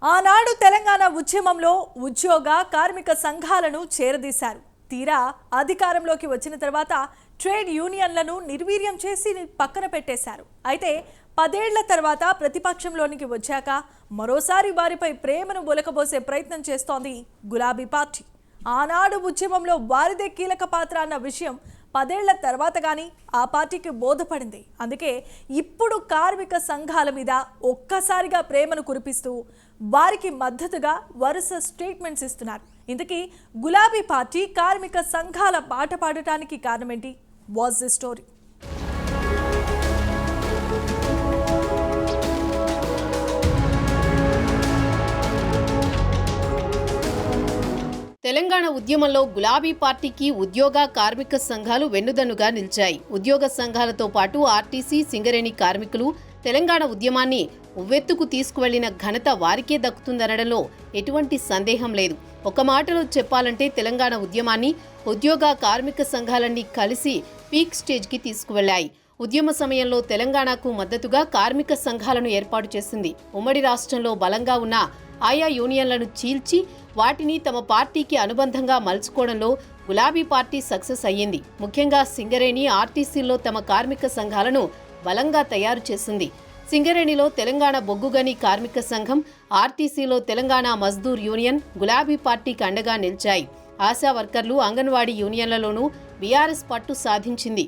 ఆనాడు తెలంగాణ ఉద్యమంలో ఉద్యోగ కార్మిక సంఘాలను చేరదీశారు. తీరా అధికారంలోకి వచ్చిన తర్వాత ట్రేడ్ యూనియన్లను నిర్వీర్యం చేసి పక్కన పెట్టేశారు. అయితే 10 ఏళ్ల తర్వాత ప్రతిపక్షంలోనికి వచ్చాక మరోసారి వారిపై ప్రేమను ఒలకబోసే ప్రయత్నం చేస్తోంది గులాబీ పార్టీ. ఆనాడు ఉద్యమంలో వారిదే కీలక పాత్ర అన్న విషయం 10 ఏళ్ల తర్వాత కానీ ఆ పార్టీకి బోధపడింది. అందుకే ఇప్పుడు కార్మిక సంఘాల మీద ఒక్కసారిగా ప్రేమను కురిపిస్తూ వారికి మద్దతుగా వరుస స్టేట్మెంట్స్ ఇస్తున్నారు. ఇందుకీ గులాబీ పార్టీ కార్మిక సంఘాల పాట పాడటానికి కారణమేంటి? What's the story? తెలంగాణ ఉద్యమంలో గులాబీ పార్టీకి ఉద్యోగ కార్మిక సంఘాలు వెన్నుదన్నుగా నిలిచాయి. ఉద్యోగ సంఘాలతో పాటు ఆర్టీసీ, సింగరేణి కార్మికులు తెలంగాణ ఉద్యమాన్ని ఉవ్వెత్తుకు తీసుకువెళ్లిన ఘనత వారికే దక్కుతుందనడంలో ఎటువంటి సందేహం లేదు. ఒక మాటలో చెప్పాలంటే తెలంగాణ ఉద్యమాన్ని ఉద్యోగ కార్మిక సంఘాలన్నీ కలిసి పీక్ స్టేజ్కి తీసుకువెళ్లాయి. ఉద్యమ సమయంలో తెలంగాణకు మద్దతుగా కార్మిక సంఘాలను ఏర్పాటు చేసింది. ఉమ్మడి రాష్ట్రంలో బలంగా ఉన్న ఆయా యూనియన్లను చీల్చి వాటిని తమ పార్టీకి అనుబంధంగా మలుచుకోవడంలో గులాబీ పార్టీ సక్సెస్ అయ్యింది. ముఖ్యంగా సింగరేణి, ఆర్టీసీల్లో తమ కార్మిక సంఘాలను బలంగా తయారు చేసింది. సింగరేణిలో తెలంగాణ బొగ్గుగని కార్మిక సంఘం, ఆర్టీసీలో తెలంగాణ మజ్దూర్ యూనియన్ గులాబీ పార్టీకి అండగా నిలిచాయి. ఆశా వర్కర్లు, అంగన్వాడీ యూనియన్లలోనూ బీఆర్ఎస్ పట్టు సాధించింది.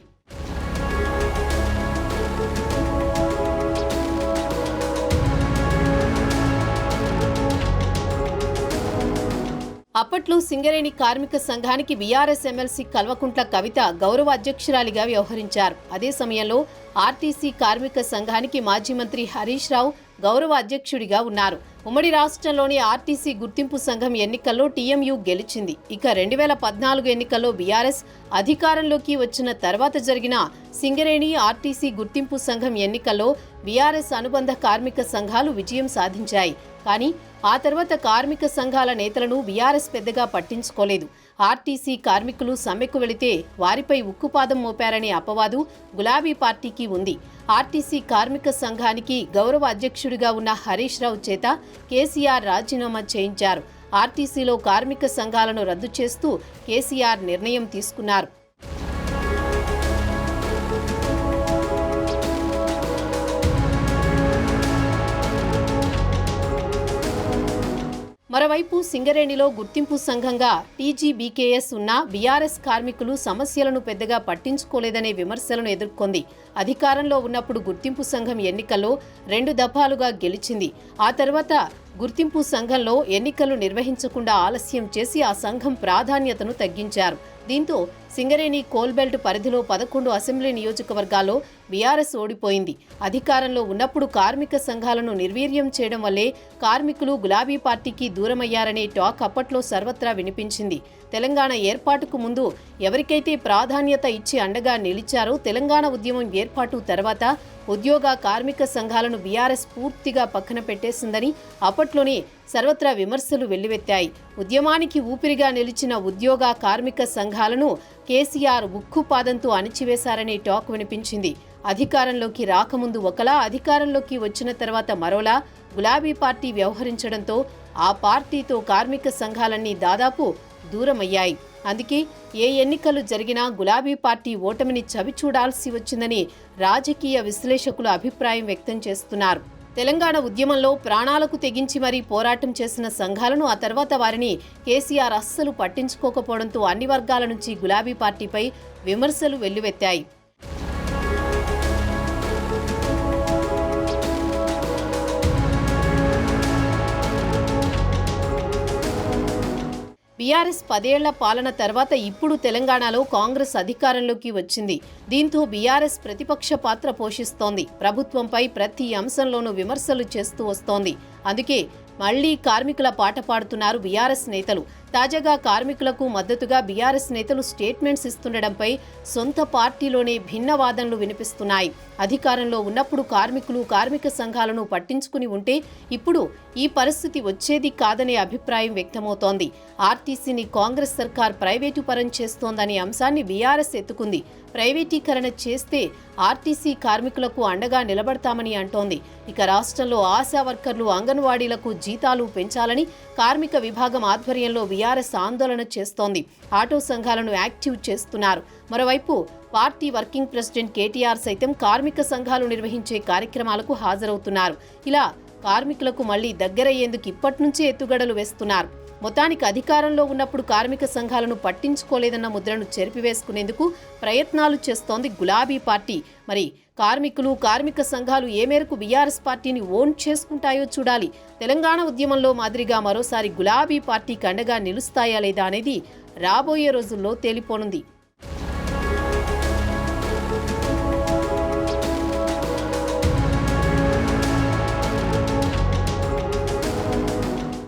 అప్పట్లో సింగరేణి కార్మిక సంఘానికి బీఆర్ఎస్ ఎమ్మెల్సీ కల్వకుంట్ల కవిత గౌరవ అధ్యక్షురాలిగా వ్యవహరించారు. అదే సమయంలో ఆర్టీసీ కార్మిక సంఘానికి మాజీ మంత్రి హరీష్ రావు గౌరవ అధ్యక్షుడిగా ఉన్నారు. ఉమ్మడి రాష్ట్రంలోని ఆర్టీసీ గుర్తింపు సంఘం ఎన్నికల్లో టీఎంయూ గెలిచింది. ఇక 2014 ఎన్నికల్లో బీఆర్ఎస్ అధికారంలోకి వచ్చిన తర్వాత జరిగిన సింగరేణి, ఆర్టీసీ గుర్తింపు సంఘం ఎన్నికల్లో బీఆర్ఎస్ అనుబంధ కార్మిక సంఘాలు విజయం సాధించాయి. కానీ ఆ తర్వాత కార్మిక సంఘాల నేతలను బీఆర్ఎస్ పెద్దగా పట్టించుకోలేదు. ఆర్టీసీ కార్మికులు సమ్మెకు వెళితే వారిపై ఉక్కుపాదం మోపారనే అపవాదు గులాబీ పార్టీకి ఉంది. ఆర్టీసీ కార్మిక సంఘానికి గౌరవ అధ్యక్షుడిగా ఉన్న హరీష్ రావు చేత కేసీఆర్ రాజీనామా చేయించారు. ఆర్టీసీలో కార్మిక సంఘాలను రద్దు చేస్తూ కేసీఆర్ నిర్ణయం తీసుకున్నారు. మరోవైపు సింగరేణిలో గుర్తింపు సంఘంగా టీజీబీకేఎస్ ఉన్న బీఆర్ఎస్ కార్మికులు సమస్యలను పెద్దగా పట్టించుకోలేదనే విమర్శలను ఎదుర్కొంది. అధికారంలో ఉన్నప్పుడు గుర్తింపు సంఘం ఎన్నికల్లో 2 దఫాలుగా గెలిచింది. ఆ తర్వాత గుర్తింపు సంఘంలో ఎన్నికలు నిర్వహించకుండా ఆలస్యం చేసి ఆ సంఘం ప్రాధాన్యతను తగ్గించారు. దీంతో సింగరేణి కోల్బెల్ట్ పరిధిలో 11 అసెంబ్లీ నియోజకవర్గాల్లో బీఆర్ఎస్ ఓడిపోయింది. అధికారంలో ఉన్నప్పుడు కార్మిక సంఘాలను నిర్వీర్యం చేయడం వల్లే కార్మికులు గులాబీ పార్టీకి దూరమయ్యారనే టాక్ అప్పట్లో సర్వత్రా వినిపించింది. తెలంగాణ ఏర్పాటుకు ముందు ఎవరికైతే ప్రాధాన్యత ఇచ్చి అండగా నిలిచారో తెలంగాణ ఉద్యమం ఏర్పాటు తర్వాత ఉద్యోగ కార్మిక సంఘాలను బీఆర్ఎస్ పూర్తిగా పక్కన పెట్టేసిందని అప్పట్లోనే సర్వత్రా విమర్శలు వెల్లువెత్తాయి. ఉద్యమానికి ఊపిరిగా నిలిచిన ఉద్యోగ కార్మిక సంఘాలను కేసీఆర్ ఉక్కుపాదంతో అణిచివేశారనే టాక్ వినిపించింది. అధికారంలోకి రాకముందు ఒకలా, అధికారంలోకి వచ్చిన తర్వాత మరోలా గులాబీ పార్టీ వ్యవహరించడంతో ఆ పార్టీతో కార్మిక సంఘాలన్నీ దాదాపు దూరమయ్యాయి. అందుకే ఏ ఎన్నికలు జరిగినా గులాబీ పార్టీ ఓటమిని చవిచూడాల్సి వచ్చిందని రాజకీయ విశ్లేషకులు అభిప్రాయం వ్యక్తం చేస్తున్నారు. తెలంగాణ ఉద్యమంలో ప్రాణాలకు తెగించి మరీ పోరాటం చేసిన సంఘాలను ఆ తర్వాత వారిని కేసీఆర్ అస్సలు పట్టించుకోకపోవడంతో అన్ని వర్గాల నుంచి గులాబీ పార్టీపై విమర్శలు వెల్లువెత్తాయి. బీఆర్ఎస్ 10 ఏళ్ల పాలన తర్వాత ఇప్పుడు తెలంగాణలో కాంగ్రెస్ అధికారంలోకి వచ్చింది. దీంతో బీఆర్ఎస్ ప్రతిపక్ష పాత్ర పోషిస్తోంది. ప్రభుత్వంపై ప్రతి అంశంలోనూ విమర్శలు చేస్తూ వస్తోంది. అందుకే మళ్లీ కార్మికుల పాట పాడుతున్నారు బీఆర్ఎస్ నేతలు. తాజాగా కార్మికులకు మద్దతుగా బీఆర్ఎస్ నేతలు స్టేట్మెంట్స్ ఇస్తుండడంపై సొంత పార్టీలోనే భిన్న వాదనలు వినిపిస్తున్నాయి. అధికారంలో ఉన్నప్పుడు కార్మికులు, కార్మిక సంఘాలను పట్టించుకుని ఉంటే ఇప్పుడు ఈ పరిస్థితి వచ్చేది కాదనే అభిప్రాయం వ్యక్తమవుతోంది. ఆర్టీసీని కాంగ్రెస్ సర్కార్ ప్రైవేటు పరం చేస్తోందనే అంశాన్ని బీఆర్ఎస్ ఎత్తుకుంది. ప్రైవేటీకరణ చేస్తే ఆర్టీసీ కార్మికులకు అండగా నిలబడతామని అంటోంది. ఇక రాష్ట్రంలో ఆశా వర్కర్లు, అంగన్వాడీలకు జీతాలు పెంచాలని కార్మిక విభాగం ఆధ్వర్యంలో బీఆర్ఎస్ ఆందోళన చేస్తోంది. ఆటో సంఘాలను యాక్టివ్ చేస్తున్నారు. మరోవైపు పార్టీ వర్కింగ్ ప్రెసిడెంట్ కేటీఆర్ సైతం కార్మిక సంఘాలు నిర్వహించే కార్యక్రమాలకు హాజరవుతున్నారు. ఇలా కార్మికులకు మళ్లీ దగ్గరయ్యేందుకు ఇప్పటి నుంచే ఎత్తుగడలు వేస్తున్నారు. మొత్తానికి అధికారంలో ఉన్నప్పుడు కార్మిక సంఘాలను పట్టించుకోలేదన్న ముద్రను చెరిపివేసుకునేందుకు ప్రయత్నాలు చేస్తోంది గులాబీ పార్టీ. మరి కార్మికులు, కార్మిక సంఘాలు ఏ మేరకు బీఆర్ఎస్ పార్టీని ఓన్ చేసుకుంటాయో చూడాలి. తెలంగాణ ఉద్యమంలో మాదిరిగా మరోసారి గులాబీ పార్టీకి అండగా నిలుస్తాయా లేదా అనేది రాబోయే రోజుల్లో తేలిపోనుంది.